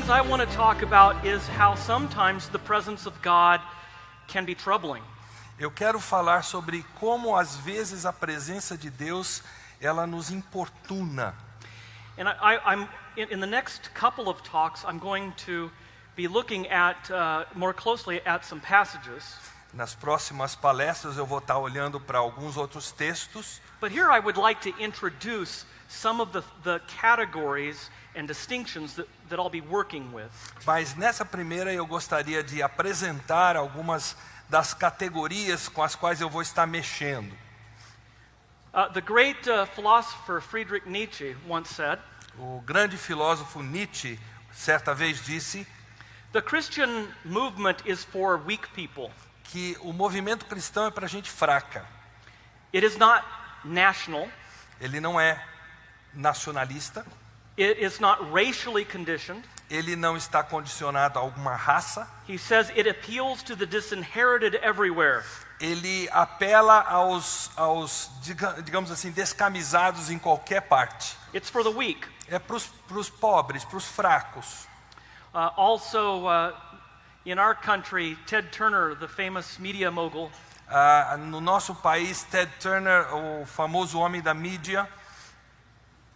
series I want to talk about is how sometimes the presence of God can be troubling. Eu quero falar sobre como às vezes a presença de Deus ela nos importuna. And I'm in the next couple of talks I'm going to be looking at more closely at some passages. Nas próximas palestras eu vou estar olhando para alguns outros textos. But here I would like to introduce some of the categories and distinctions that I'll be working with. Mas nessa primeira eu gostaria de apresentar algumas das categorias com as quais eu vou estar mexendo. The great philosopher Friedrich Nietzsche once said, O grande filósofo Nietzsche certa vez disse "The Christian movement is for weak people. que o movimento cristão é para gente fraca. It is not national. Ele não é nacionalista, It is not racially conditioned." ele não está condicionado a alguma raça, He says it appeals to the disinherited everywhere. ele apela aos digamos assim, descamisados em qualquer parte. It's for the weak. É para os pobres, para os fracos. Also, in our country, Ted Turner, the famous media mogul, No nosso país, Ted Turner, o famoso homem da mídia,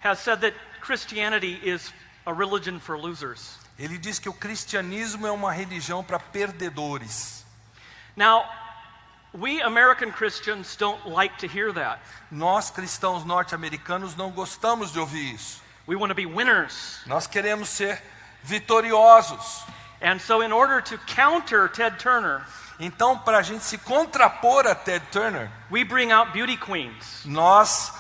has said that Christianity is a religion for losers. ele diz que o cristianismo é uma religião para perdedores. Now, we American Christians don't like to hear that. Nós, cristãos norte-americanos, não gostamos de ouvir isso. We want to be winners. Nós queremos ser vitoriosos. And so in order to counter Ted Turner, Então, para a gente se contrapor a Ted Turner, we bring out beauty queens, nós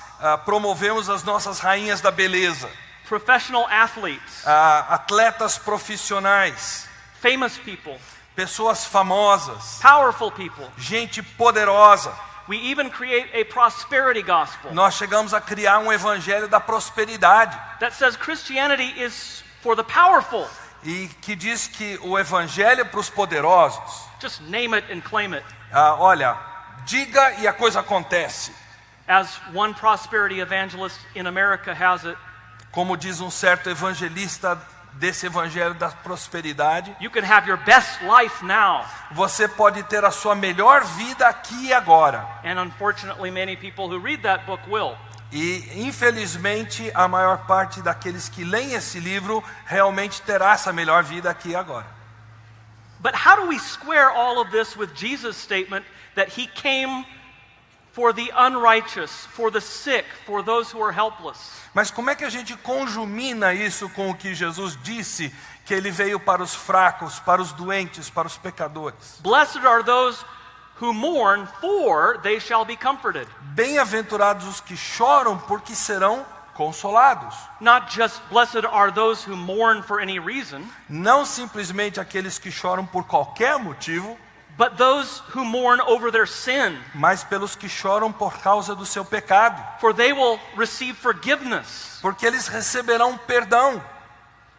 promovemos as nossas rainhas da beleza, professional athletes, atletas profissionais, famous people, pessoas famosas, powerful people. gente poderosa. We even create a prosperity gospel Nós chegamos a criar um evangelho da prosperidade that says Christianity is for the powerful. e que diz que o evangelho é para os poderosos. Just name it and claim it. Olha, diga e a coisa acontece. As one prosperity evangelist in America has it, Como diz um certo evangelista desse evangelho da prosperidade, you can have your best life now. você pode ter a sua melhor vida aqui e agora. And unfortunately, many people who read that book will. E infelizmente a maior parte daqueles que leem esse livro realmente terá essa melhor vida aqui e agora. But how do we square all of this with Jesus' statement that he came for the unrighteous, for the sick, for those who are helpless? Mas como é que a gente conjumina isso com o que Jesus disse, que ele veio para os fracos, para os doentes, para os pecadores? Blessed are those who mourn, for they shall be comforted. Bem-aventurados os que choram, porque serão consolados. Not just blessed are those who mourn for any reason, Não simplesmente aqueles que choram por qualquer motivo, but those who mourn over their sin, mas pelos que choram por causa do seu pecado, for they will receive forgiveness. porque eles receberão perdão.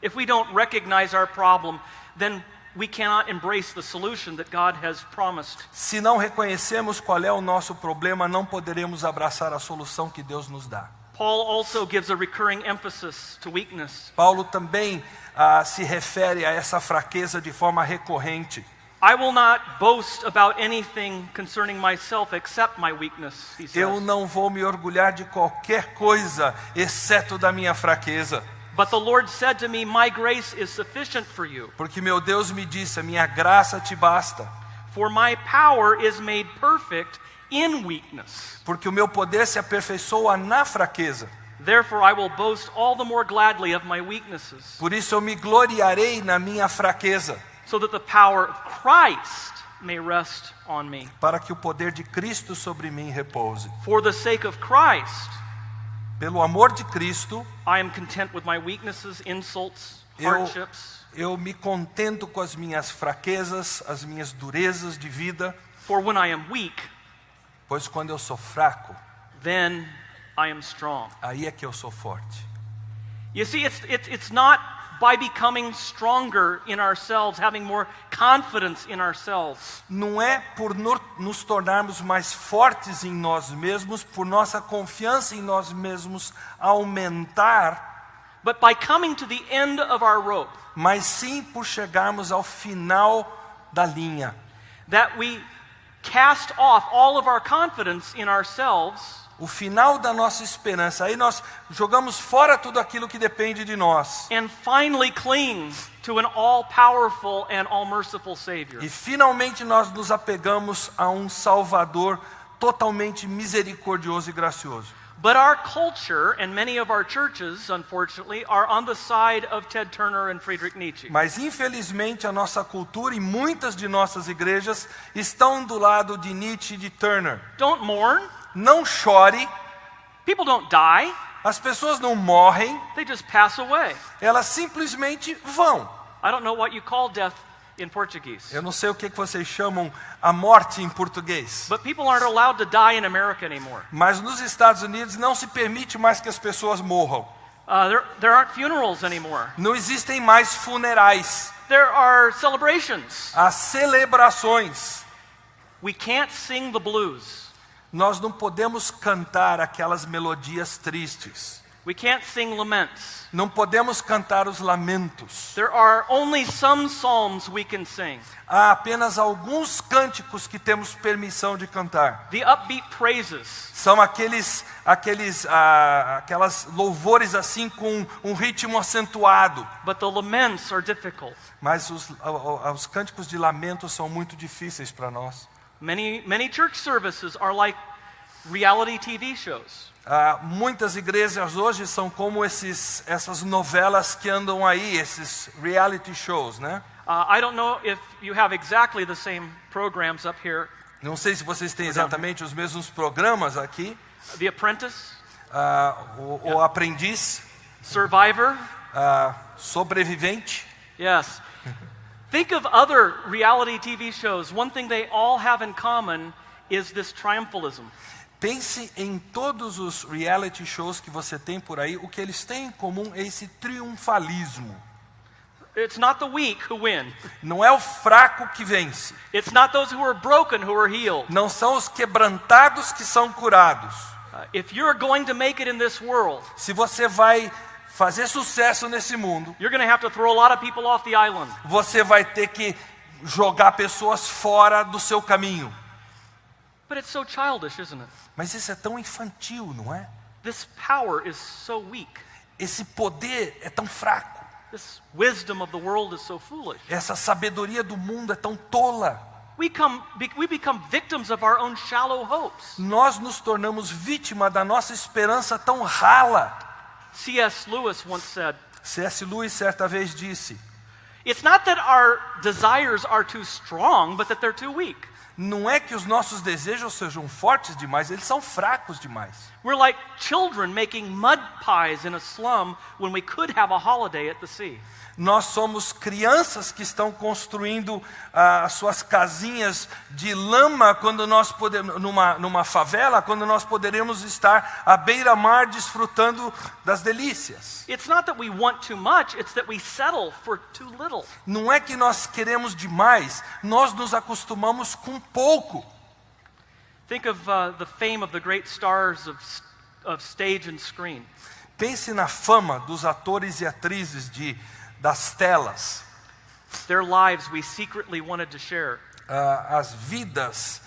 If we don't recognize our problem, then we cannot embrace the solution that God has promised. Se não reconhecemos qual é o nosso problema, não poderemos abraçar a solução que Deus nos dá. Paul also gives a recurring emphasis to weakness. Paulo também se refere a essa fraqueza de forma recorrente. I will not boast about anything concerning myself except my weakness, he Eu says. não vou me orgulhar de qualquer coisa, exceto da minha fraqueza. But the Lord said to me, my grace is sufficient for you, Porque meu Deus me disse, a minha graça te basta. for my power is made perfect in weakness. Porque o meu poder se aperfeiçoa na fraqueza. Therefore I will boast all the more gladly of my weaknesses, Por isso eu me gloriarei na minha fraqueza, so that the power of Christ may rest on me. para que o poder de Cristo sobre mim repouse. For the sake of Christ, Pelo amor de Cristo, I am content with my weaknesses, insults, Eu- hardships. eu me contento com as minhas fraquezas, as minhas durezas de vida, For when I am weak, pois quando eu sou fraco, then I am strong. aí é que eu sou forte. You see, it's not by becoming stronger in ourselves, having more confidence in ourselves. Não é por nos tornarmos mais fortes em nós mesmos, por nossa confiança em nós mesmos aumentar, but by coming to the end of our rope, mas sim por chegarmos ao final da linha. that we cast off all of our confidence in ourselves O final da nossa esperança. Aí nós jogamos fora tudo aquilo que depende de nós. and finally cling to an all-powerful and all-merciful Savior. E finalmente nós nos apegamos a um Salvador totalmente misericordioso e gracioso. But our culture and many of our churches, unfortunately, are on the side of Ted Turner and Friedrich Nietzsche. Mas infelizmente a nossa cultura e muitas de nossas igrejas estão do lado de Nietzsche e de Turner. Don't mourn. Não chore, People don't die. as pessoas não morrem, They just pass away. elas simplesmente vão. I don't know what you call death in Portuguese. Eu não sei o que vocês chamam a morte em português. But people aren't allowed to die in America anymore. Mas nos Estados Unidos não se permite mais que as pessoas morram. There aren't funerals anymore. Não existem mais funerais. There are celebrations. Há celebrações. We can't sing the blues. Nós não podemos cantar aquelas melodias tristes. We can't sing laments. Não podemos cantar os lamentos. There are only some psalms we can sing. Há apenas alguns cânticos que temos permissão de cantar. The upbeat praises. São aquelas louvores assim com um ritmo acentuado. But the laments are difficult. Mas os cânticos de lamento são muito difíceis para nós. Many church services are like reality TV shows. Muitas igrejas hoje são como essas novelas que andam aí, esses reality shows, né? I don't know if you have exactly the same programs up here. Não sei se vocês têm exatamente os mesmos programas aqui. The Apprentice, O Aprendiz, Survivor. Sobrevivente. Yes. Think of other reality TV shows. One thing they all have in common is this triumphalism. Pense em todos os reality shows que você tem por aí, o que eles têm em comum é esse triunfalismo. It's not the weak who win. Não é o fraco que vence. It's not those who are broken who are healed. Não são os quebrantados que são curados. If you're going to make it in this world, Se você vai fazer sucesso nesse mundo, you're going to have to throw a lot of people off the island. você vai ter que jogar pessoas fora do seu caminho. But it's so childish, isn't it? Mas isso é tão infantil, não é? This power is so weak. Esse poder é tão fraco. This wisdom of the world is so foolish. Essa sabedoria do mundo é tão tola. We become victims of our own shallow hopes. Nós nos tornamos vítima da nossa esperança tão rala. C.S. Lewis once said, C.S. Lewis certa vez disse: it's not that our desires are too strong, but that they're too weak. não é que os nossos desejos sejam fortes demais, eles são fracos demais. We're like children making mud pies in a slum when we could have a holiday at the sea. Nós somos crianças que estão construindo as suas casinhas de lama quando nós podemos, numa favela, quando nós poderemos estar à beira-mar desfrutando das delícias. It's not that we want too much, it's that we settle for too little. Não é que nós queremos demais, nós nos acostumamos com pouco. Think of the fame of the great stars of stage and screen. Pense na fama dos atores e atrizes das telas. Their lives we secretly wanted to share. As vidas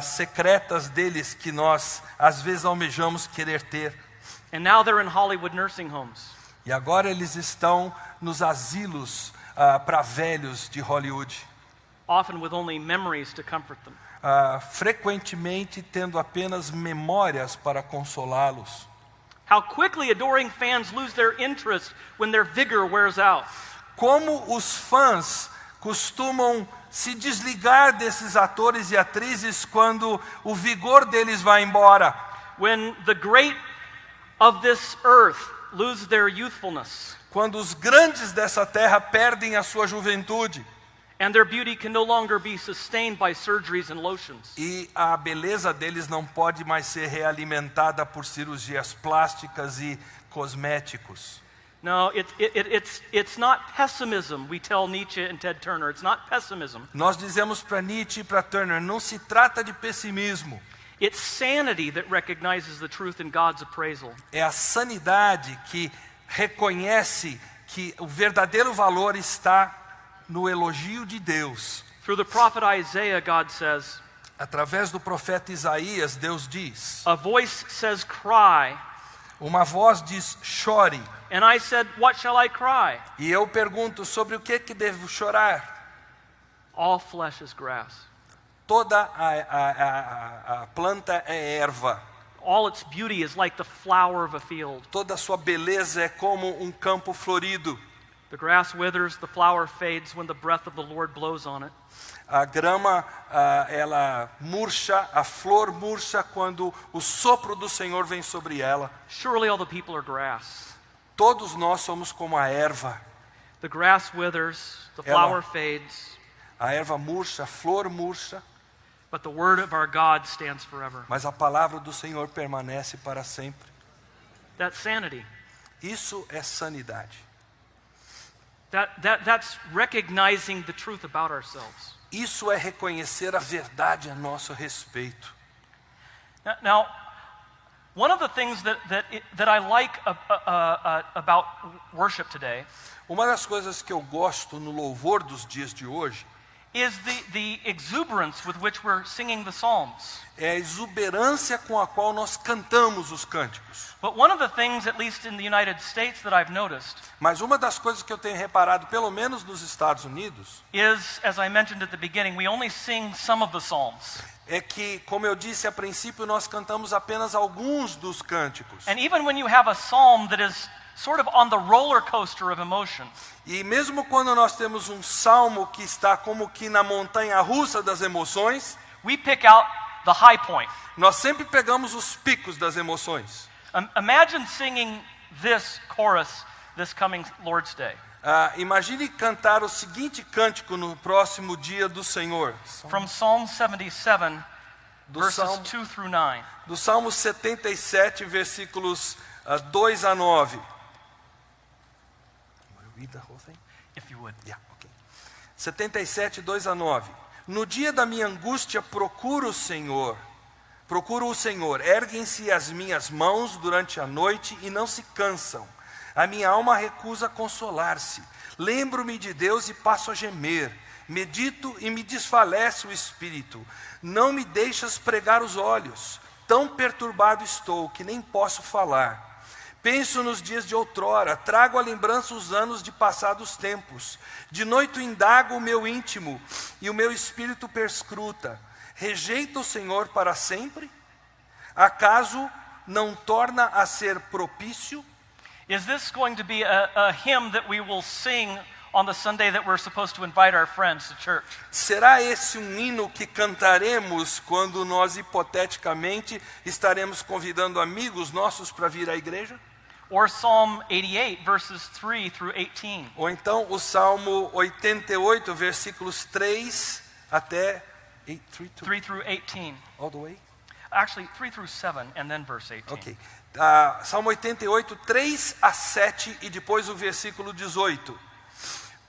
secretas deles que nós às vezes almejamos querer ter. And now they're in Hollywood nursing homes. E agora eles estão nos asilos para velhos de Hollywood. Often with only memories to comfort them. Frequentemente tendo apenas memórias para consolá-los. How quickly adoring fans lose their interest when their vigor wears out. Como os fãs costumam se desligar desses atores e atrizes quando o vigor deles vai embora. When the great of this earth lose their youthfulness. Quando os grandes dessa terra perdem a sua juventude. And their beauty can no longer be sustained by surgeries and lotions. E a beleza deles não pode mais ser realimentada por cirurgias plásticas e cosméticos. No, it's not pessimism, we tell Nietzsche and Ted Turner. It's not pessimism. Nós dizemos para Nietzsche e para Turner, não se trata de pessimismo. It's sanity that recognizes the truth in God's appraisal. É a sanidade que reconhece que o verdadeiro valor está no elogio de Deus. Through the prophet Isaiah, God says, Através do profeta Isaías, Deus diz, a voice says, cry. uma voz diz, chore. And I said, what shall I cry? E eu pergunto, sobre o que devo chorar? All flesh is grass. Toda a planta é erva. All its beauty is like the flower of a field. Toda a sua beleza é como um campo florido. The grass withers, the flower fades when the breath of the Lord blows on it. A grama, ela murcha, a flor murcha quando o sopro do Senhor vem sobre ela. Surely all the people are grass. Todos nós somos como a erva. The grass withers, the flower fades, A erva murcha, a flor murcha, but the word of our God stands forever. mas a palavra do Senhor permanece para sempre. That's sanity. Isso é sanidade. That's recognizing the truth about ourselves. Isso é reconhecer a verdade a nosso respeito. Now, one of the things that I like about worship today Uma das coisas que eu gosto no louvor dos dias de hoje is the exuberance with which we're singing the psalms. é a exuberância com a qual nós cantamos os cânticos. But one of the things, at least in the United States, that I've noticed Mas uma das coisas que eu tenho reparado, pelo menos nos Estados Unidos, is, as I mentioned at the beginning, we only sing some of the psalms. é que, como eu disse a princípio, nós cantamos apenas alguns dos cânticos. And even when you have a psalm that is sort of on the roller coaster of emotion, E mesmo quando nós temos um salmo que está como que na montanha russa das emoções, we pick out the high point. nós sempre pegamos os picos das emoções. Imagine singing this chorus this coming Lord's Day. Imagine cantar o seguinte cântico no próximo dia do Senhor. From Psalm 77, Do verses Salmo, 2 through 9. do Salmo 77, versículos 2 a 9. Read the whole thing? If you would. Yeah, okay. 77, 2 a 9. No dia da minha angústia procuro o Senhor. Procuro o Senhor. Erguem-se as minhas mãos durante a noite e não se cansam. A minha alma recusa consolar-se. Lembro-me de Deus e passo a gemer. Medito e me desfalece o espírito. Não me deixas pregar os olhos. Tão perturbado estou que nem posso falar. Penso nos dias de outrora, trago à lembrança os anos de passados tempos. De noite indago o meu íntimo e o meu espírito perscruta. Rejeita o Senhor para sempre? Acaso não torna a ser propício? Is this going to be a hymn that we will sing on the Sunday that we're supposed to invite our friends to church? Será esse um hino que cantaremos quando nós hipoteticamente estaremos convidando amigos nossos para vir à igreja? Or Psalm 88, verses 3 through 18? Ou então o Salmo 88, versículos 3 até 3 through 18. all the way? Actually, 3 through 7, and then verse 18. Ok. Salmo 88, 3 a 7 e depois o versículo 18.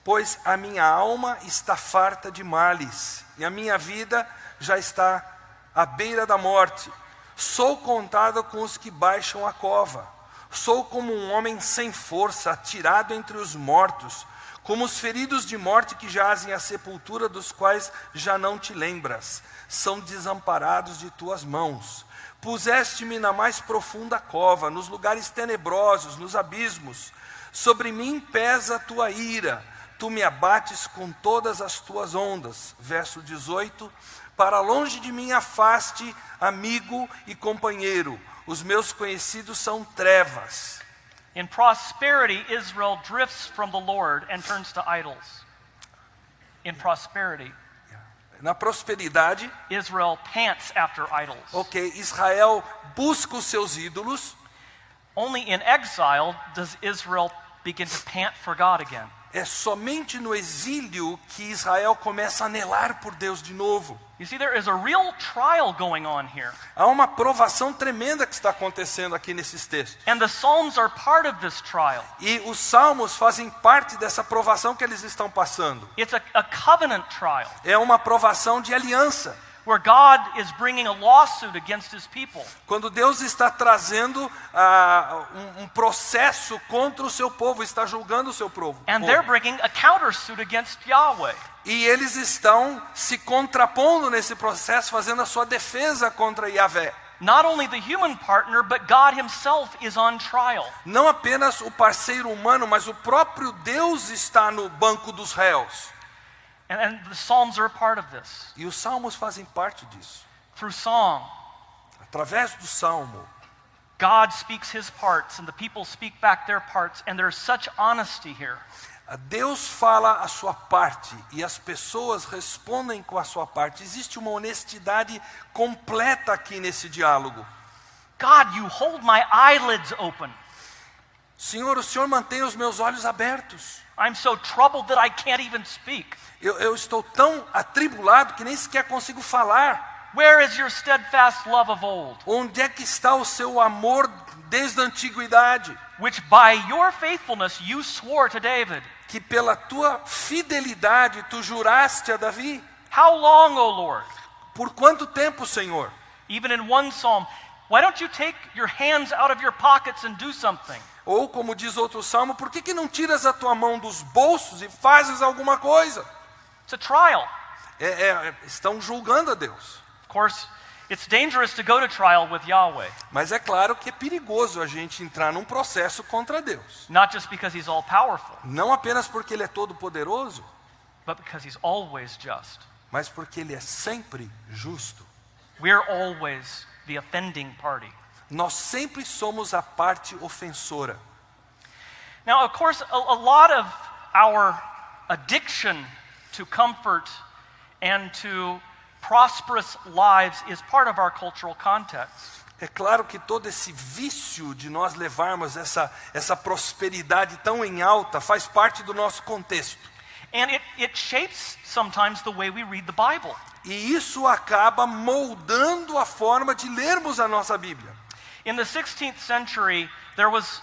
Pois a minha alma está farta de males e a minha vida já está à beira da morte. Sou contado com os que baixam a cova. Sou como um homem sem força, atirado entre os mortos, como os feridos de morte que jazem à sepultura, dos quais já não te lembras. São desamparados de tuas mãos. Puseste-me na mais profunda cova, nos lugares tenebrosos, nos abismos. Sobre mim pesa a tua ira, tu me abates com todas as tuas ondas. Verso 18, para longe de mim afaste, amigo e companheiro. Os meus conhecidos são trevas. In prosperity, Israel drifts from the Lord and turns to idols. In prosperity, Na prosperidade, Israel pants after idols. ok, Israel busca os seus ídolos. Only in exile does Israel begin to pant for God again. É somente no exílio que Israel começa a anelar por Deus de novo. You see, there is a real trial going on here. Há uma provação tremenda que está acontecendo aqui nesses textos. And the Psalms are part of this trial. E os salmos fazem parte dessa provação que eles estão passando. It's a covenant trial, É uma provação de aliança. where God is bringing a lawsuit against his people. Quando Deus está trazendo um processo contra o seu povo, está julgando o seu povo. And they're bringing a countersuit against Yahweh. E eles estão se contrapondo nesse processo, fazendo a sua defesa contra Yahvé. Not only the human partner, but God himself is on trial. Não apenas o parceiro humano, mas o próprio Deus está no banco dos réus. And the Psalms are a part of this. E os salmos fazem parte disso. Through song, Através do salmo, God speaks his parts and the people speak back their parts, and there's such honesty here. Deus fala a sua parte e as pessoas respondem com a sua parte. Existe uma honestidade completa aqui nesse diálogo. God, you hold my eyelids open. Senhor, o Senhor mantém os meus olhos abertos. I'm so troubled that I can't even speak. Eu estou tão atribulado que nem sequer consigo falar. Where is your steadfast love of old, Onde é que está o seu amor desde a antiguidade? which by your faithfulness you swore to David? Que pela tua fidelidade tu juraste a Davi. How long, O Lord? Por quanto tempo, Senhor? Even in one psalm, why don't you take your hands out of your pockets and do something? Ou como diz outro salmo, por que não tiras a tua mão dos bolsos e fazes alguma coisa? It's a trial. Estão julgando a Deus. Of course, it's dangerous to go to trial with Yahweh, Mas é claro que é perigoso a gente entrar num processo contra Deus. not just because he's all powerful, Não apenas porque Ele é todo poderoso, but because he's always just. mas porque Ele é sempre justo. We're always the offending party. Nós sempre somos a parte ofensora. Now, of course, a lot of our addiction to comfort and to prosperous lives is part of our cultural context. É claro que todo esse vício de nós levarmos essa prosperidade tão em alta faz parte do nosso contexto. And it shapes sometimes the way we read the Bible. E isso acaba moldando a forma de lermos a nossa Bíblia. In the 16th century, there was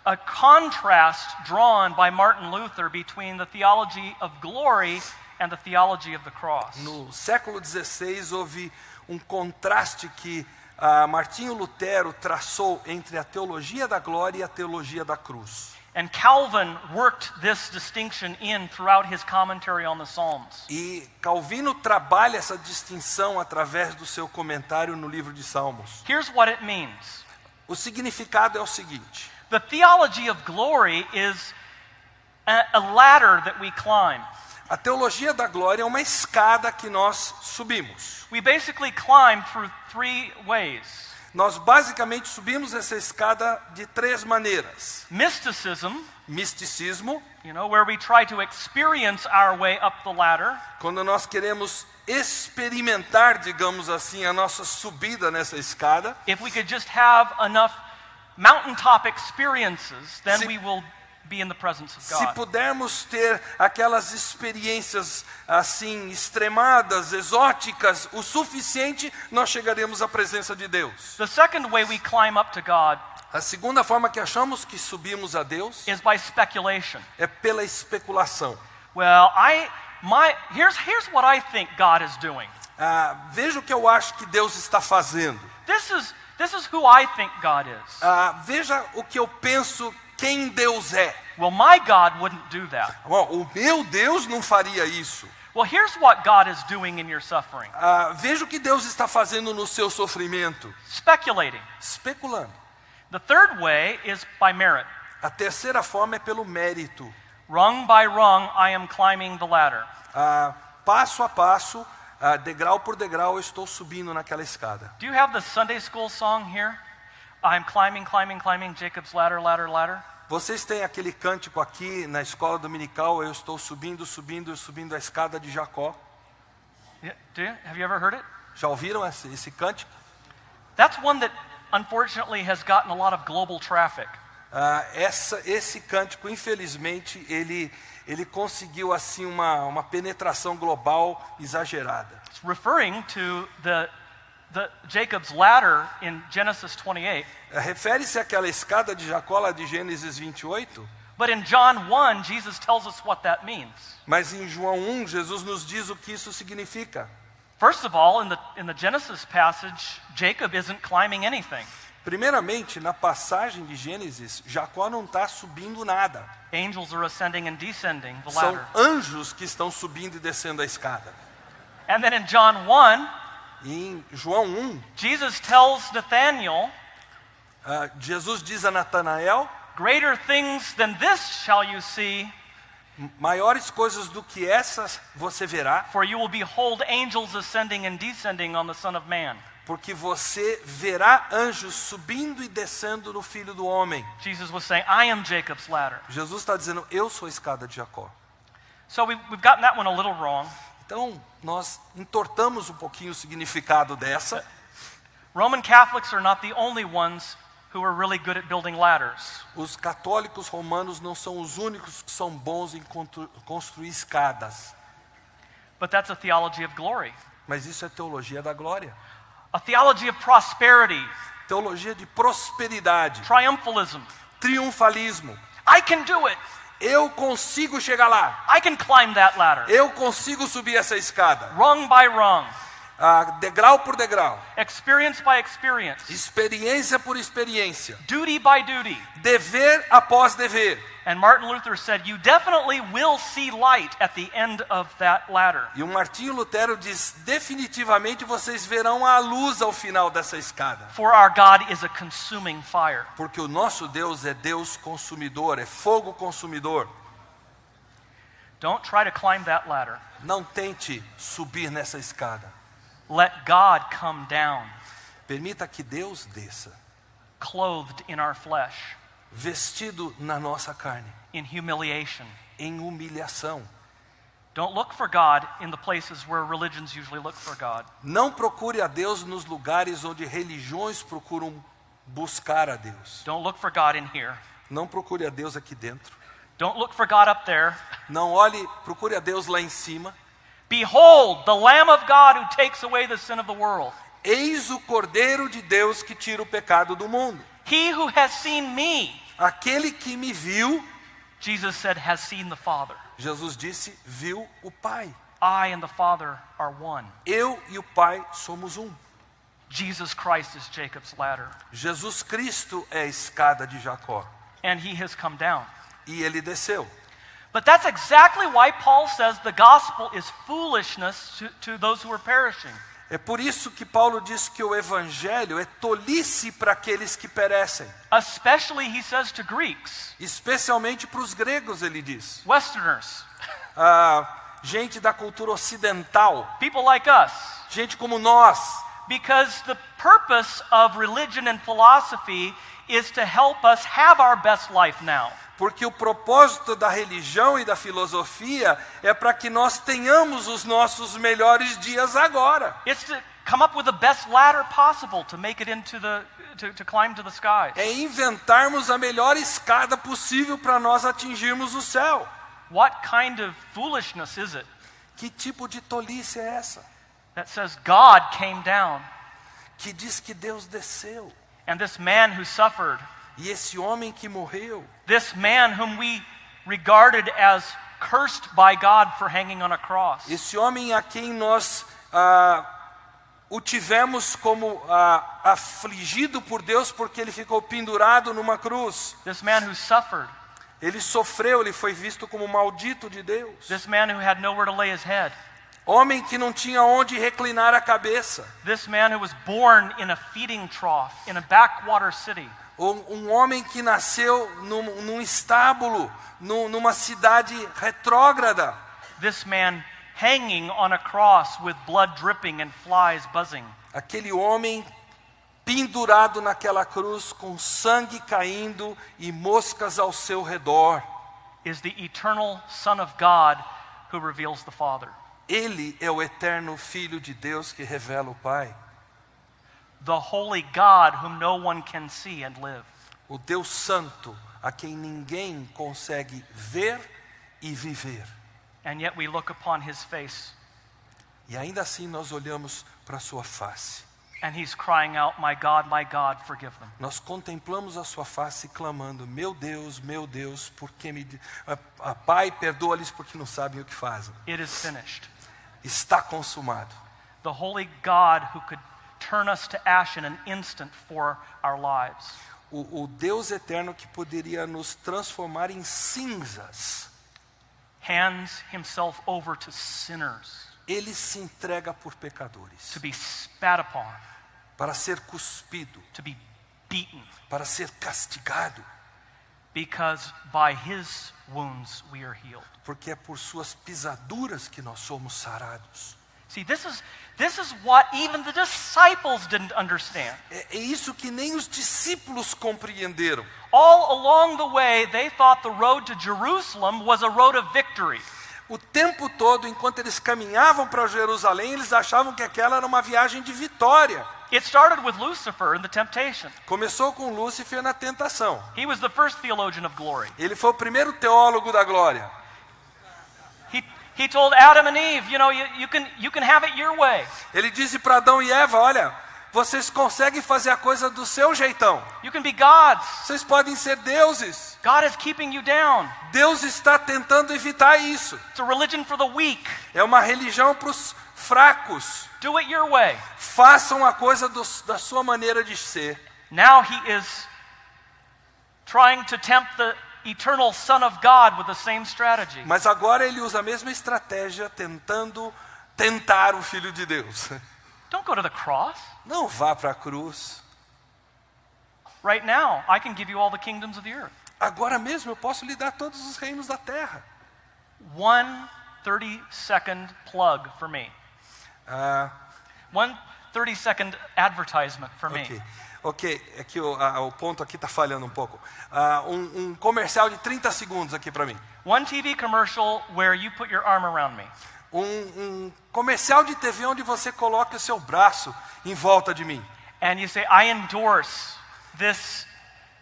a contrast drawn by Martin Luther between the theology of glory and the theology of the cross. No século XVI houve um contraste que Martinho Lutero traçou entre a teologia da glória e a teologia da cruz. And Calvin worked this distinction in throughout his commentary on the Psalms. E Calvino trabalha essa distinção através do seu comentário no livro de Salmos. Here's what it means. O significado é o seguinte: The theology of glory is a ladder that we climb. a teologia da glória é uma escada que nós subimos. We basically climb through three ways. Nós basicamente subimos essa escada de três maneiras. Mysticism, Misticismo, where we try to experience our way up the ladder. quando nós queremos experimentar, digamos assim, a nossa subida nessa escada. If we could just have enough mountaintop experiences, then Se- we will be in the presence of Se God. pudermos ter aquelas experiências assim extremadas, exóticas, o suficiente, nós chegaremos à presença de Deus. The second way we climb up to God A segunda forma que achamos que subimos a Deus is by speculation. é pela especulação. Well, here's what I think God is doing. Veja o que eu acho que Deus está fazendo. This is who I think God is. Veja o que eu penso quem Deus é. Well, my God wouldn't do that. Bom, o meu Deus não faria isso. Well, here's what God is doing in your suffering. Veja o que Deus está fazendo no seu sofrimento. Speculating. Especulando. The third way is by merit. A terceira forma é pelo mérito. Rung by rung, I am climbing the ladder. Passo a passo, degrau por degrau, eu estou subindo naquela escada. Do you have the Sunday school song here? I'm climbing, climbing, climbing Jacob's ladder, ladder, ladder. Vocês têm aquele cântico aqui na escola dominical, eu estou subindo, subindo, subindo a escada de Jacó. Do you? Have you ever heard it? Já ouviram esse cântico? That's one that unfortunately has gotten a lot of global traffic. Esse cântico, infelizmente, ele conseguiu assim uma penetração global exagerada. It's referring to the Jacob's ladder in Genesis 28. Refere-se àquela escada de Jacó lá de Gênesis 28, But in John 1, Jesus tells us what that means. mas em João 1, Jesus nos diz o que isso significa. First of all, in the Genesis passage, Jacob isn't climbing anything. Primeiramente, na passagem de Gênesis, Jacó não está subindo nada. Angels are ascending and descending the São ladder. anjos que estão subindo e descendo a escada. And then in John 1, E em João 1, Jesus tells Nathanael, Jesus diz a Natanael, greater things than this shall you see, maiores coisas do que essas você verá, for you will behold angels ascending and descending on the Son of Man. porque você verá anjos subindo e descendo no Filho do Homem. Jesus was saying, I am Jacob's ladder. Jesus está dizendo, eu sou a escada de Jacó. So we've gotten that one a little wrong. Então, nós entortamos um pouquinho o significado dessa. Roman Catholics are not the only ones who are really good at building ladders. Os católicos romanos não são os únicos que são bons em construir escadas. But that's a theology of glory. Mas isso é teologia da glória. A theology of prosperity, Teologia de prosperidade, triumphalism. triunfalismo. I can do it. Eu consigo chegar lá. I can climb that ladder. Eu consigo subir essa escada. Rung by rung. Degrau por degrau. Experience by experience. Experiência por experiência. Duty by duty. Dever após dever. And Martin Luther said, you definitely will see light at the end of that ladder. E o Martinho Lutero diz, definitivamente vocês verão a luz ao final dessa escada. For our God is a consuming fire. Porque o nosso Deus é Deus consumidor, é fogo consumidor. Don't try to climb that ladder. Não tente subir nessa escada. Let God come down, Permita que Deus desça, clothed in our flesh, vestido na nossa carne, in humiliation. em humilhação. Don't look for God in the places where religions usually look for God. Não procure a Deus nos lugares onde religiões procuram buscar a Deus. Don't look for God in here. Não procure a Deus aqui dentro. Don't look for God up there. Não procure a Deus lá em cima. Behold, the Lamb of God who takes away the sin of the world. Eis o Cordeiro de Deus que tira o pecado do mundo. He who has seen me, Aquele que me viu, Jesus said, has seen the Father. Jesus disse, viu o Pai. I and the Father are one. Eu e o Pai somos um. Jesus Christ is Jacob's ladder. Jesus Cristo é a escada de Jacó. And he has come down. E ele desceu. But that's exactly why Paul says the gospel is foolishness to those who are perishing. É por isso que Paulo diz que o evangelho é tolice para aqueles que perecem. Especially, he says, to Greeks, Especialmente para os gregos, ele diz. Westerners, Gente da cultura ocidental. people like us. Gente como nós. Because the purpose of religion and philosophy is to help us have our best life now. Porque o propósito da religião e da filosofia é para que nós tenhamos os nossos melhores dias agora. It's to come up with the best ladder possible to make it into to climb to the skies. É inventarmos a melhor escada possível para nós atingirmos o céu. What kind of foolishness is it Que tipo de tolice é essa? that says God came down Que diz que Deus desceu. and this man who suffered, E esse homem que morreu, this man whom we regarded as cursed by God for hanging on a cross, esse homem a quem nós o tivemos como afligido por Deus porque ele ficou pendurado numa cruz. this man who suffered, Ele sofreu, ele foi visto como maldito de Deus. this man who had nowhere to lay his head, Homem que não tinha onde reclinar a cabeça. this man who was born in a feeding trough in a backwater city, Homem que nasceu num estábulo, numa cidade retrógrada. this man hanging on a cross with blood dripping and flies buzzing. Aquele homem pendurado naquela cruz com sangue caindo e moscas ao seu redor. Is the eternal Son of God who reveals the Father. Ele é o eterno Filho de Deus que revela o Pai. The holy God whom no one can see and live. O Deus Santo, a quem ninguém consegue ver e viver. And yet we look upon his face E ainda assim nós olhamos para a sua face. and he's crying out, my God, forgive them. Nós contemplamos a sua face clamando, meu Deus, por que me... Pai, perdoa-lhes porque não sabem o que fazem. It is finished. Está consumado. the holy God who could turn us to ash in an instant for our lives. O Deus eterno que poderia nos transformar em cinzas. Hands himself over to sinners Ele se entrega por pecadores, to be spat upon, para ser cuspido, to be beaten, para ser castigado, because by his wounds we are healed. porque é por suas pisaduras que nós somos sarados. See, this is what even the disciples didn't understand. É isso que nem os discípulos compreenderam. All along the way, they thought the road to Jerusalem was a road of victory. O tempo todo, enquanto eles caminhavam para Jerusalém, eles achavam que aquela era uma viagem de vitória. It started with Lucifer in the temptation. Começou com Lúcifer na tentação. He was the first theologian of glory. Ele foi o primeiro teólogo da glória. He told Adam and Eve, you can have it your way. Ele disse para Adão e Eva, olha, vocês conseguem fazer a coisa do seu jeitão. You can be gods. Vocês podem ser deuses. God is keeping you down. Deus está tentando evitar isso. It's a religion for the weak. É uma religião para os fracos. Do it your way. Façam a coisa da sua maneira de ser. Now he is trying to tempt the eternal Son of God with the same strategy. Mas agora ele usa a mesma estratégia tentando tentar o Filho de Deus. Don't go to the cross. Não vá para a cruz. Right now, I can give you all the kingdoms of the earth. Agora mesmo eu posso lhe dar todos os reinos da terra. One 30-second plug for me. One 30-second advertisement for me. Ok, é que o ponto aqui está falhando um pouco. Um comercial de 30 segundos aqui para mim. One TV commercial where you put your arm around me. Um comercial de TV onde você coloca o seu braço em volta de mim. And you say, I endorse this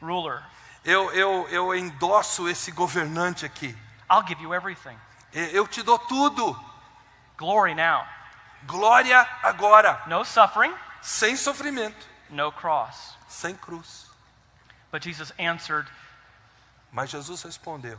ruler. Eu endosso esse governante aqui. I'll give you everything. Eu te dou tudo. Glory now. Glória agora. No suffering. Sem sofrimento. No cross. Sem cruz. But Jesus answered, Mas Jesus respondeu: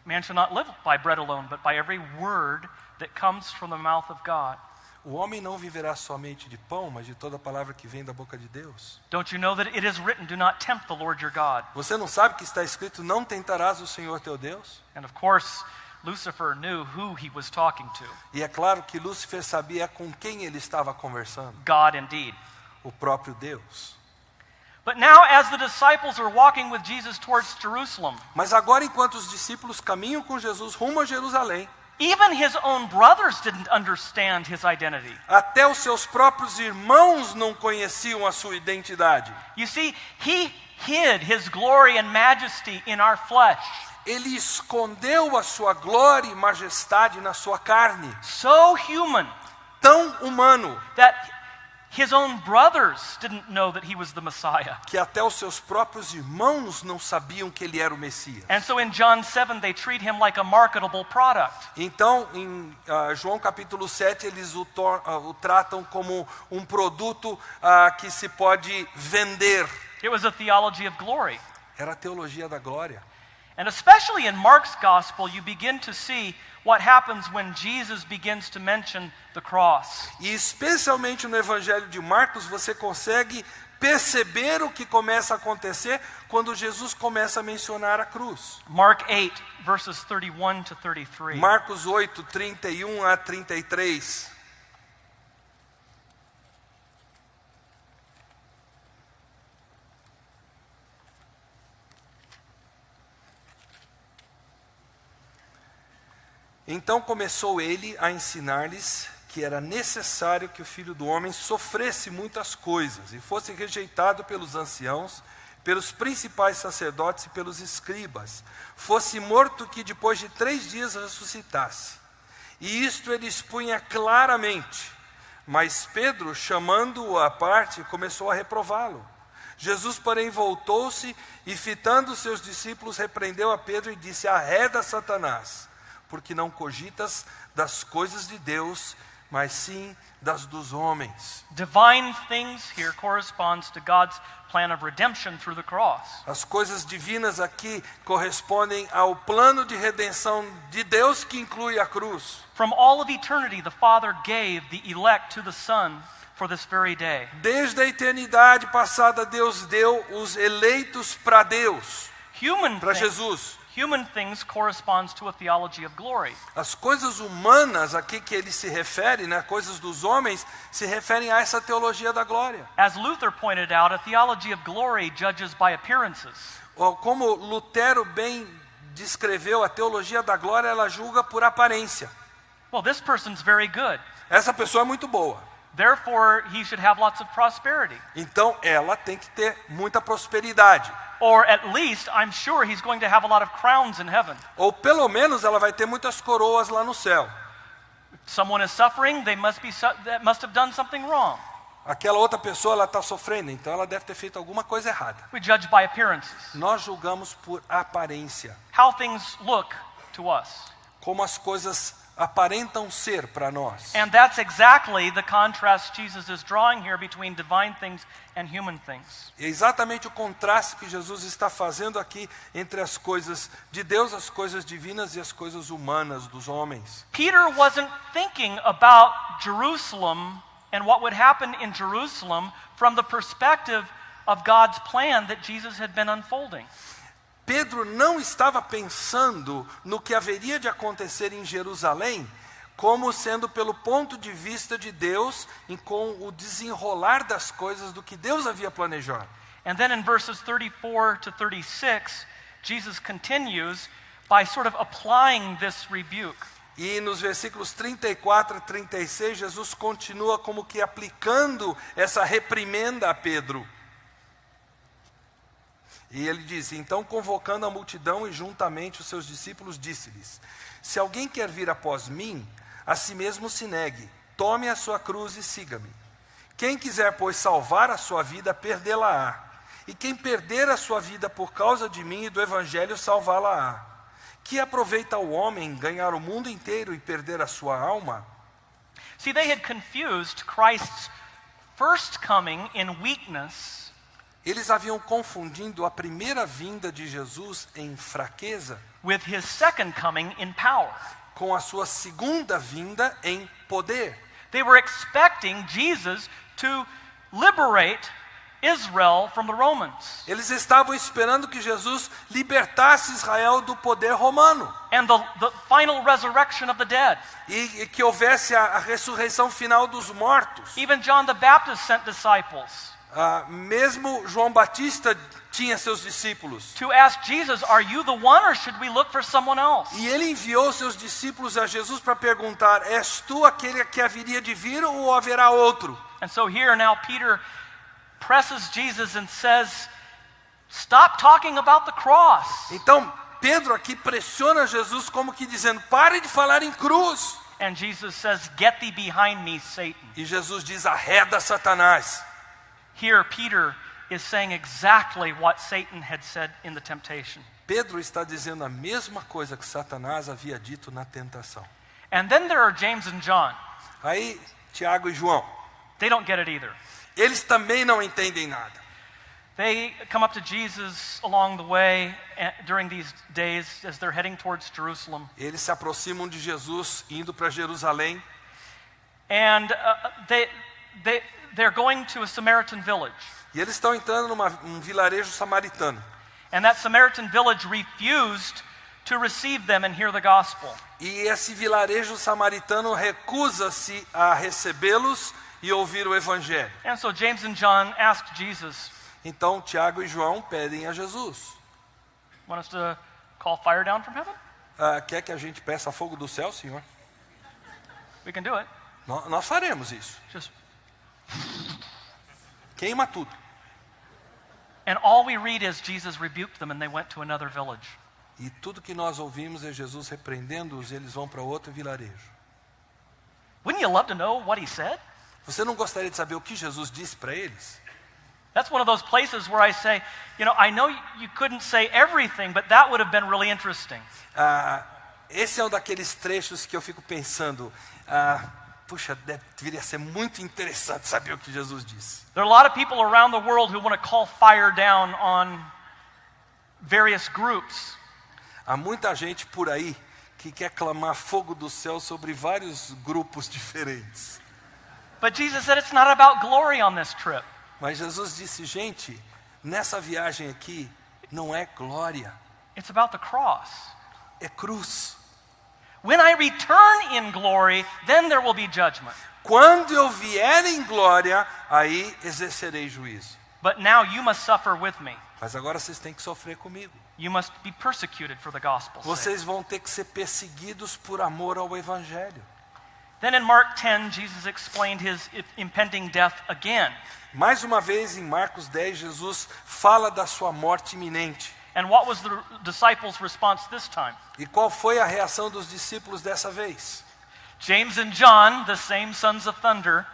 man shall not live by bread alone, but by every word that comes from the mouth of God. O homem não viverá somente de pão, mas de toda palavra que vem da boca de Deus. Don't you know that it is written, do not tempt the Lord your God? Você não sabe que está escrito, não tentarás o Senhor teu Deus? And of course, Lucifer knew who he was talking to. E é claro que Lúcifer sabia com quem ele estava conversando. God indeed. O próprio Deus. But now as the disciples are walking with Jesus towards Jerusalem, Mas agora, enquanto os discípulos caminham com Jesus rumo a Jerusalém, even his own brothers didn't understand his identity. até os seus próprios irmãos não conheciam a sua identidade. You see, he hid his glory and majesty in our flesh. Ele escondeu a sua glória e majestade na sua carne, So human tão humano, that his own brothers didn't know that he was the Messiah. que até os seus próprios irmãos não sabiam que ele era o Messias. And so in John 7, they treat him like a marketable product. Então, em João capítulo 7, eles o tratam como um produto que se pode vender. It was a theology of glory. Era a teologia da glória. And especially in Mark's gospel, you begin to see what happens when Jesus begins to mention the cross. E especialmente no Evangelho de Marcos, você consegue perceber o que começa a acontecer quando Jesus começa a mencionar a cruz. Mark 8, verses 31 to 33. Marcos 8, 31 a 33. Então começou ele a ensinar-lhes que era necessário que o Filho do Homem sofresse muitas coisas e fosse rejeitado pelos anciãos, pelos principais sacerdotes e pelos escribas, fosse morto que depois de 3 dias ressuscitasse. E isto ele expunha claramente, mas Pedro, chamando-o à parte, começou a reprová-lo. Jesus, porém, voltou-se e, fitando seus discípulos, repreendeu a Pedro e disse: arreda, Satanás, porque não cogitas das coisas de Deus, mas sim das dos homens. Divine things here corresponds to God's plan of redemption through the cross. As coisas divinas aqui correspondem ao plano de redenção de Deus que inclui a cruz. From all of eternity, the Father gave the elect to the Son for this very day. Desde a eternidade passada, Deus deu os eleitos para Deus, para Jesus. Human things corresponds to a theology of glory. As coisas humanas aqui que ele se refere, né, coisas dos homens, se referem a essa teologia da glória. As Luther pointed out, a theology of glory judges by appearances. Como Lutero bem descreveu, a teologia da glória, ela julga por aparência. Well, this person's very good. Essa pessoa é muito boa. Therefore, he should have lots of prosperity. Então ela tem que ter muita prosperidade. Or at least, I'm sure he's going to have a lot of crowns in heaven. Ou pelo menos ela vai ter muitas coroas lá no céu. If someone is suffering, they must have done something wrong. Aquela outra pessoa, ela está sofrendo, então ela deve ter feito alguma coisa errada. We judge by appearances. Nós julgamos por aparência. How things look to us. Como as coisas aparentam ser para nós. And that's exactly the contrast Jesus is drawing here between divine things and human things. É exatamente o contraste que Jesus está fazendo aqui entre as coisas de Deus, as coisas divinas e as coisas humanas dos homens. Peter wasn't thinking about Jerusalem and what would happen in Jerusalem from the perspective of God's plan that Jesus had been unfolding. Pedro não estava pensando no que haveria de acontecer em Jerusalém como sendo pelo ponto de vista de Deus e com o desenrolar das coisas do que Deus havia planejado. And then in verses 34 to 36, Jesus continues by sort of applying this rebuke. E nos versículos 34 a 36, Jesus continua como que aplicando essa reprimenda a Pedro. E ele diz: então convocando a multidão e juntamente os seus discípulos, disse-lhes: se alguém quer vir após mim, a si mesmo se negue, tome a sua cruz e siga-me. Quem quiser, pois, salvar a sua vida, perdê-la-á. E quem perder a sua vida por causa de mim e do evangelho, salvá-la-á. Que aproveita o homem ganhar o mundo inteiro e perder a sua alma? See, they had confused Christ's first coming in weakness. Eles haviam confundido a primeira vinda de Jesus em fraqueza With his second coming in power. com a sua segunda vinda em poder. They were expecting Jesus to liberate Israel from the Romans. Eles estavam esperando que Jesus libertasse Israel do poder romano. And the final resurrection of the dead. E que houvesse a ressurreição final dos mortos. Even John the Baptist sent disciples Mesmo João Batista tinha seus discípulos. to ask Jesus, are you the one or should we look for someone else? E ele enviou seus discípulos a Jesus para perguntar: és tu aquele que haveria de vir ou haverá outro? And so here now Peter presses Jesus and says, stop talking about the cross. Então Pedro aqui pressiona Jesus como que dizendo: pare de falar em cruz. And Jesus says, get thee behind me, Satan. E Jesus diz: arreda Satanás. Here Peter is saying exactly what Satan had said in the temptation. Pedro está dizendo a mesma coisa que Satanás havia dito na tentação. And then there are James and John. Aí Tiago e João, They don't get it either. eles também não entendem nada. They come up to Jesus along the way during these days as they're heading towards Jerusalem. Eles se aproximam de Jesus indo para Jerusalém. And they're going to a Samaritan village. E eles estão entrando num vilarejo samaritano. And that Samaritan village refused to receive them and hear the gospel. E esse vilarejo samaritano recusa-se a recebê-los e ouvir o evangelho. And so James and John asked Jesus, Então Tiago e João pedem a Jesus: want us to call fire down from heaven? quer que a gente peça fogo do céu, Senhor? We can do it. Nós faremos isso. Just Queima tudo. And all we read is Jesus rebuked them and they went to another village. E tudo que nós ouvimos é Jesus repreendendo-os e eles vão para outro vilarejo. Wouldn't you love to know what he said? Você não gostaria de saber o que Jesus disse para eles? That's one of those places where I say, I know you couldn't say everything, but that would have been really interesting. Esse é um daqueles trechos que eu fico pensando, puxa, deveria ser muito interessante saber o que Jesus disse. There are a lot of people around the world who want to call fire down on various groups. Há muita gente por aí que quer clamar fogo do céu sobre vários grupos diferentes. But Jesus said it's not about glory on this trip. Mas Jesus disse, gente, nessa viagem aqui não é glória, It's about the cross. é cruz. When I return in glory, then there will be judgment. Quando eu vier em glória, aí exercerei juízo. But now you must suffer with me. Mas agora vocês têm que sofrer comigo. You must be persecuted for the gospel's sake. Vocês vão ter que ser perseguidos por amor ao Evangelho. Then in Mark 10, Jesus explained his impending death again. Mais uma vez, em Marcos 10, Jesus fala da sua morte iminente. And what was the disciples' response this time? E qual foi a reação dos discípulos dessa vez? James and John, the same sons of thunder,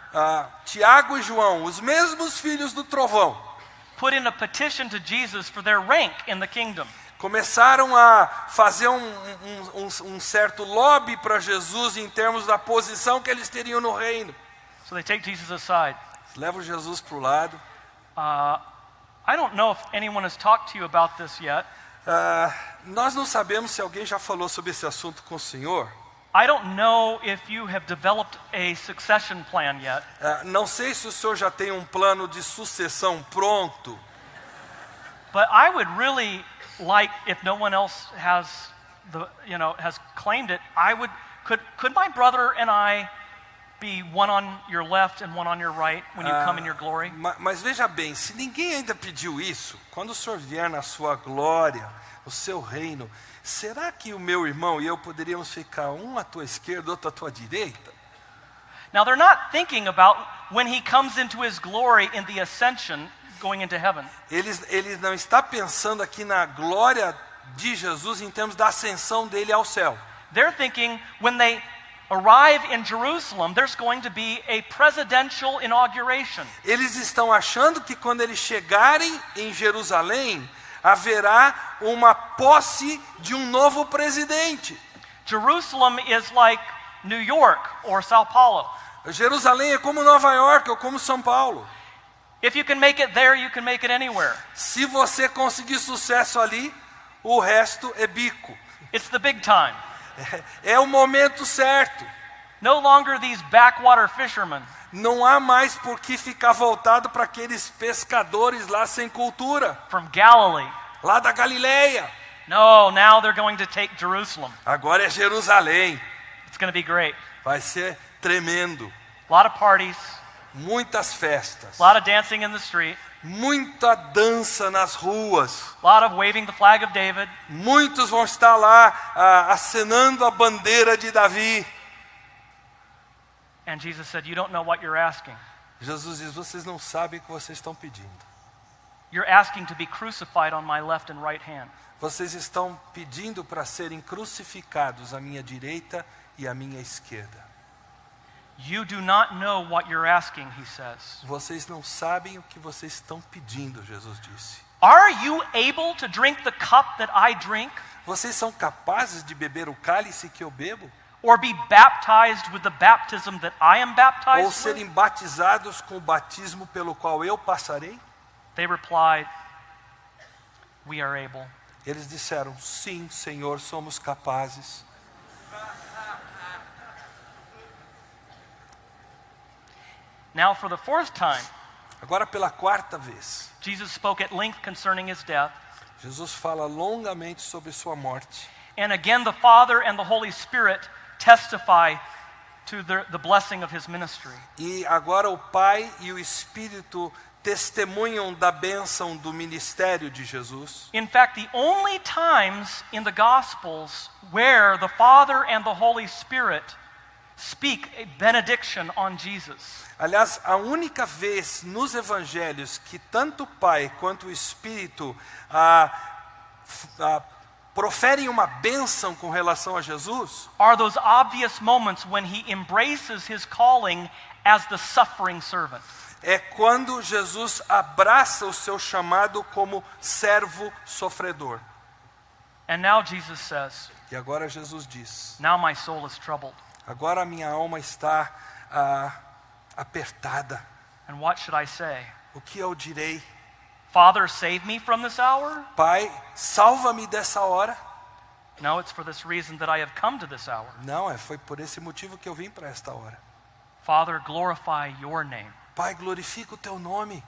Tiago e João, os mesmos filhos do trovão, put in a petition to Jesus for their rank in the kingdom. começaram a fazer um certo lobby para Jesus em termos da posição que eles teriam no reino. So they take Jesus aside. Levam Jesus para o lado. I don't know if anyone has talked to you about this yet. Nós não sabemos se alguém já falou sobre esse assunto com o Senhor. I don't know if you have developed a succession plan yet. Não sei se o Senhor já tem um plano de sucessão pronto. But I would really like, if no one else has has claimed it, could my brother and I be one on your left and one on your right when you come in your glory? Mas veja bem, se ninguém ainda pediu isso, quando o Senhor vier na sua glória, no seu reino, será que o meu irmão e eu poderíamos ficar um à tua esquerda, outro à tua direita? Now they're not thinking about when he comes into his glory in the ascension going into heaven. Ele não está pensando aqui na glória de Jesus em termos da ascensão dele ao céu. They're thinking when they arrive in Jerusalem, there's going to be a presidential inauguration. Eles estão achando que quando eles chegarem em Jerusalém, haverá uma posse de um novo presidente. Jerusalem is like New York or Sao Paulo. Jerusalém é como Nova York ou como São Paulo. If you can make it there, you can make it anywhere. Se você conseguir sucesso ali, o resto é bico. It's the big time. É o momento certo. No longer these backwater fishermen. Não há mais por que ficar voltado para aqueles pescadores lá sem cultura, From Galilee. lá da Galileia. No, now they're going to take Jerusalem. Agora é Jerusalém. It's going to be great. Vai ser tremendo. A lot of parties, Muitas festas. a lot of dancing in the street, Muita dança nas ruas. a lot of waving the flag of David. Muitos vão estar lá acenando a bandeira de Davi. And Jesus said, you don't know what you're asking. Jesus diz, vocês não sabem o que vocês estão pedindo. You're asking to be crucified on my left and right hand. Vocês estão pedindo para serem crucificados à minha direita e à minha esquerda. You do not know what you're asking, he says. Vocês não sabem o que vocês estão pedindo, Jesus disse. Are you able to drink the cup that I drink? Vocês são capazes de beber o cálice que eu bebo? Or be baptized with the baptism that I am Ou baptized with? serem batizados com o batismo pelo qual eu passarei? They replied, we are able. Eles disseram, sim, Senhor, somos capazes. Now for the fourth time, Agora pela quarta vez, Jesus spoke at length concerning his death. Jesus fala longamente sobre sua morte. And again the Father and the Holy Spirit testify to the blessing of his ministry. E agora o Pai e o Espírito testemunham da bênção do ministério de Jesus. In fact, the only times in the Gospels where the Father and the Holy Spirit speak a benediction on Jesus. Aliás, a única vez nos evangelhos que tanto o Pai quanto o Espírito proferem uma bênção com relação a Jesus Are those obvious moments when he embraces his calling as the suffering servant. é quando Jesus abraça o seu chamado como servo sofredor. And now Jesus says, E agora Jesus diz, now my soul is troubled. agora a minha alma está apertada. And what should I say? O que eu direi? Father, save me from this hour? Pai, salva-me dessa hora? No, it's for this reason that I have come to this hour. Não, foi por esse motivo que eu vim para esta hora. Father, glorify your name. Pai, glorifica o teu nome.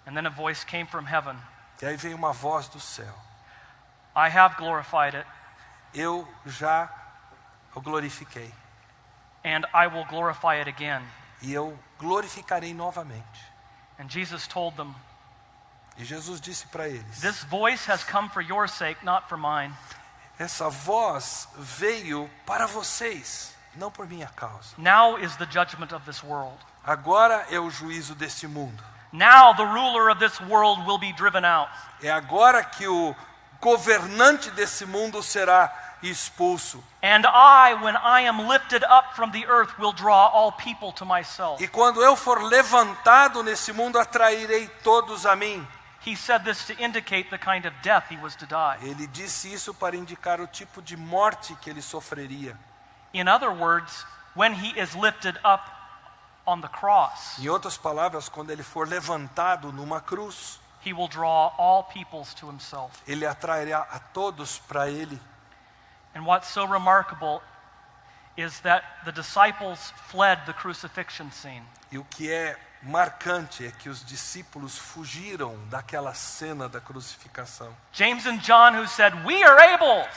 And then a voice came from heaven. E aí veio uma voz do céu. I have glorified it, Eu já o glorifiquei. and I will glorify it again. E eu glorificarei novamente. And Jesus told them, E Jesus disse para eles: this voice has come for your sake, not for mine. essa voz veio para vocês, não por minha causa. Now is the judgment of this world. Agora é o juízo deste mundo. Now the ruler of this world will be driven out. É agora que o governante desse mundo será expulso. And I, when I am lifted up from the earth, will draw all people to myself. E quando eu for levantado nesse mundo, atrairei todos a mim. He said this to indicate the kind of death he was to die. Ele disse isso para indicar o tipo de morte que ele sofreria. In other words, when he is lifted up on the cross, Em outras palavras, quando ele for levantado numa cruz, he will draw all peoples to himself. ele atrairá a todos para ele. And what's so remarkable is that the disciples fled the crucifixion scene. E o que é marcante é que os discípulos fugiram daquela cena da crucificação. James and John, who said, we are able.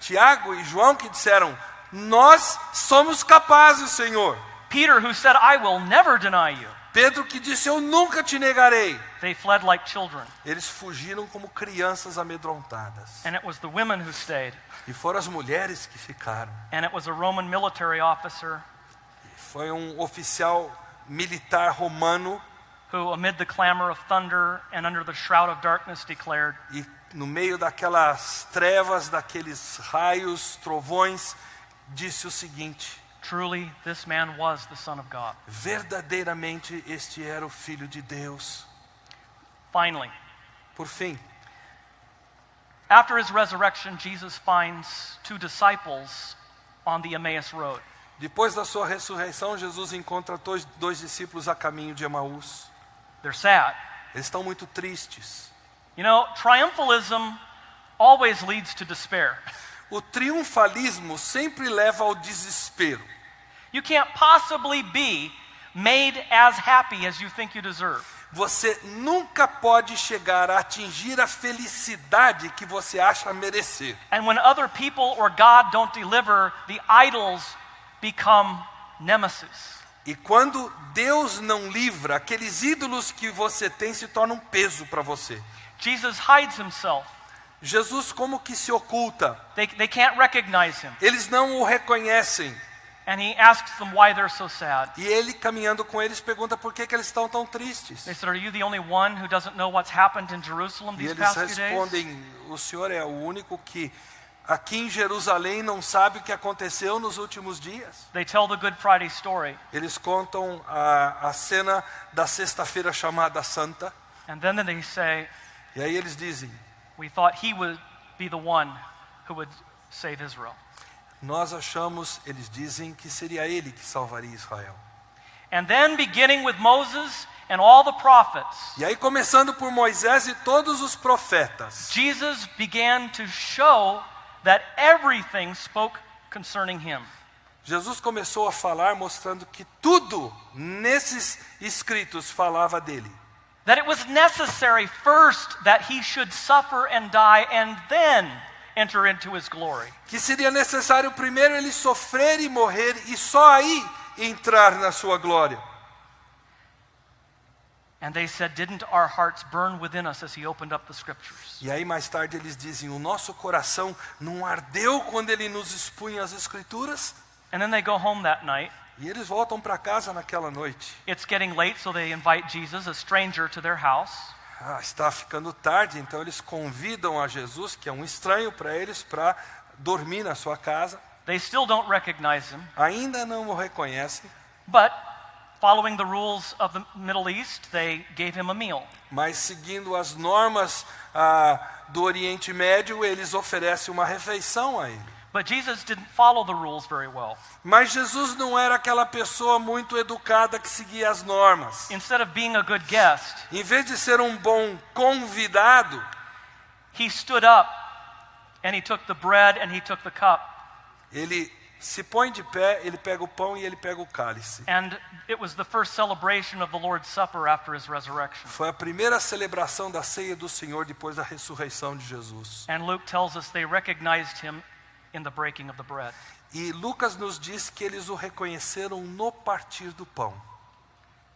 Tiago e João que disseram: nós somos capazes, Senhor. Peter, who said, I will never deny you. Pedro que disse: eu nunca te negarei. They fled like children. Eles fugiram como crianças amedrontadas. And it was the women who stayed. E foram as mulheres que ficaram. And it was a Roman military officer Foi oficial militar romano who, amid the clamor of thunder and under the shroud of darkness, declared, e no meio daquelas trevas, daqueles raios, trovões, disse o seguinte: truly, this man was the Son of God. verdadeiramente este era o Filho de Deus. Finally, Por fim, after his resurrection, Jesus finds two disciples on the Emmaus Road. depois da sua ressurreição, Jesus encontra dois discípulos a caminho de Emaús. They're sad. Eles estão muito tristes. You know, triumphalism always leads to despair. O triunfalismo sempre leva ao desespero. You can't possibly be made as happy as you think you deserve. Você nunca pode chegar a atingir a felicidade que você acha merecer. And when other people or God don't deliver, the idols become nemesis. E quando Deus não livra, aqueles ídolos que você tem se tornam um peso para você. Jesus hides himself. Jesus como que se oculta. They can't recognize him. Eles não o reconhecem. And he asks them why they're so sad. E ele, caminhando com eles, pergunta por que eles estão tão tristes. They said, are you the only one who doesn't know what's happened in Jerusalem E these eles past few days? respondem: o Senhor é o único que aqui em Jerusalém não sabe o que aconteceu nos últimos dias. They tell the Good Friday story. Eles contam a cena da sexta-feira chamada Santa. And then they say, E aí eles dizem: we thought he would be the one who would save Israel. nós achamos, eles dizem, que seria ele que salvaria Israel. And then beginning with Moses and all the prophets, E aí, começando por Moisés e todos os profetas, Jesus began to show that everything spoke concerning him. Jesus começou a falar mostrando que tudo nesses escritos falava dele. That it was necessary first that he should suffer and die and then enter into his glory. Que seria necessário primeiro ele sofrer e morrer e só aí entrar na sua glória. And they said, didn't our hearts burn within us as he opened up the scriptures? E aí mais tarde eles dizem: o nosso coração não ardeu quando ele nos expunha as escrituras? And then they go home that night. E eles voltam para casa naquela noite. It's getting late, so they invite Jesus, a stranger, to their house. Está ficando tarde, então eles convidam a Jesus, que é um estranho para eles, para dormir na sua casa. They still don't recognize him, Ainda não o reconhecem, but following the rules of the Middle East, they gave him a meal. mas seguindo as normas do Oriente Médio, eles oferecem uma refeição a ele. But Jesus didn't follow the rules very well. Mas Jesus não era aquela pessoa muito educada que seguia as normas. Instead of being a good guest, Em vez de ser um bom convidado, he stood up and he took the bread and he took the cup. ele se põe de pé, ele pega o pão e ele pega o cálice. And it was the first celebration of the Lord's Supper after his resurrection. Foi a primeira celebração da ceia do Senhor depois da ressurreição de Jesus. And Luke tells us they recognized him in the breaking of the bread. E Lucas nos diz que eles o reconheceram no partir do pão.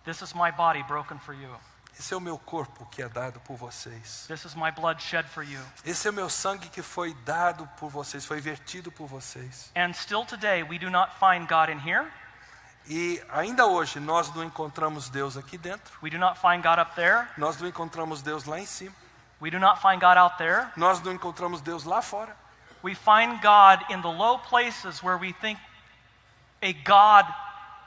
This is my body broken for you. Esse é o meu corpo que é dado por vocês. This is my blood shed for you. Esse é o meu sangue que foi dado por vocês, foi vertido por vocês. And still today we do not find God in here. E ainda hoje nós não encontramos Deus aqui dentro. We do not find God up there. Nós não encontramos Deus lá em cima. We do not find God out there. Nós não encontramos Deus lá fora. We find God in the low places where we think a God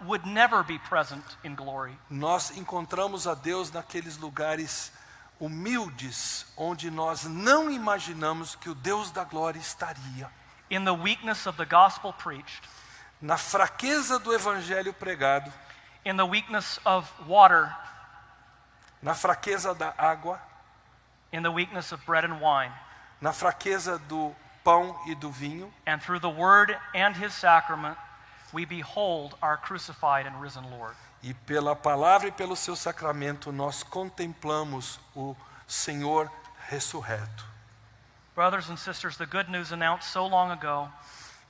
would never be present in glory. Nós encontramos a Deus naqueles lugares humildes, onde nós não imaginamos que o Deus da glória estaria. In the weakness of the gospel preached. Na fraqueza do evangelho pregado, In the weakness of water. na fraqueza da água, In the weakness of bread and wine. na fraqueza do pão e do vinho, And through the word and his sacrament, we behold our crucified and risen Lord. e pela palavra e pelo seu sacramento nós contemplamos o Senhor ressurreto. Brothers and sisters, the good news announced so long ago,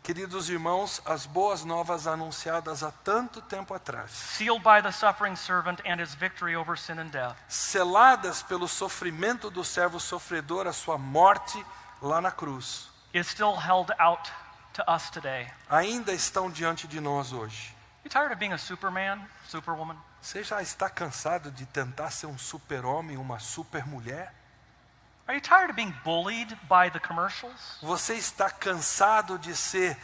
Queridos irmãos, as boas novas anunciadas há tanto tempo atrás, sealed by the suffering servant and his victory over sin and death, seladas pelo sofrimento do servo sofredor, a sua morte lá na cruz, is still held out to us today. ainda estão diante de nós hoje. You tired of being a superman, superwoman? Você já está cansado de tentar ser um super-homem, uma super-mulher? Are you tired of being bullied by the commercials? Você está cansado de ser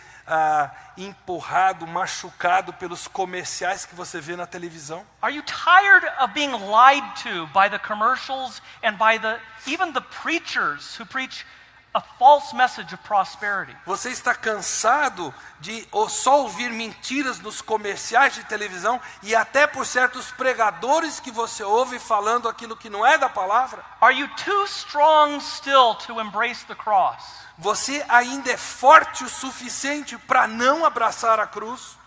empurrado, machucado pelos comerciais que você vê na televisão? Are you tired of being lied to by the commercials and by even the preachers who preach a false message of prosperity? Você está cansado de só ouvir mentiras nos comerciais de televisão e até por certos pregadores que você ouve falando aquilo que não é da palavra? Are you too strong still to embrace the cross? Você ainda é forte o suficiente para não abraçar a cruz?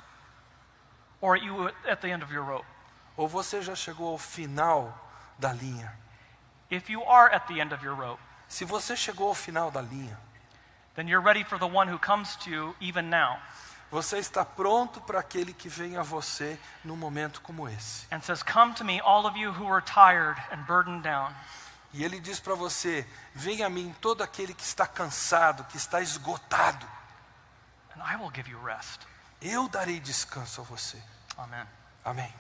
Or are you at the end of your rope? Ou você já chegou ao final da linha? If you are at the end of your rope, Se você chegou ao final da linha, then you're ready for the one who comes to you even now você está pronto para aquele que vem a você num momento como esse. and says, "Come to me, all of you who are tired and burdened down, E ele diz para você, venha a mim todo aquele que está cansado, que está esgotado. and I will give you rest." Eu darei descanso a você. Amen. Amém.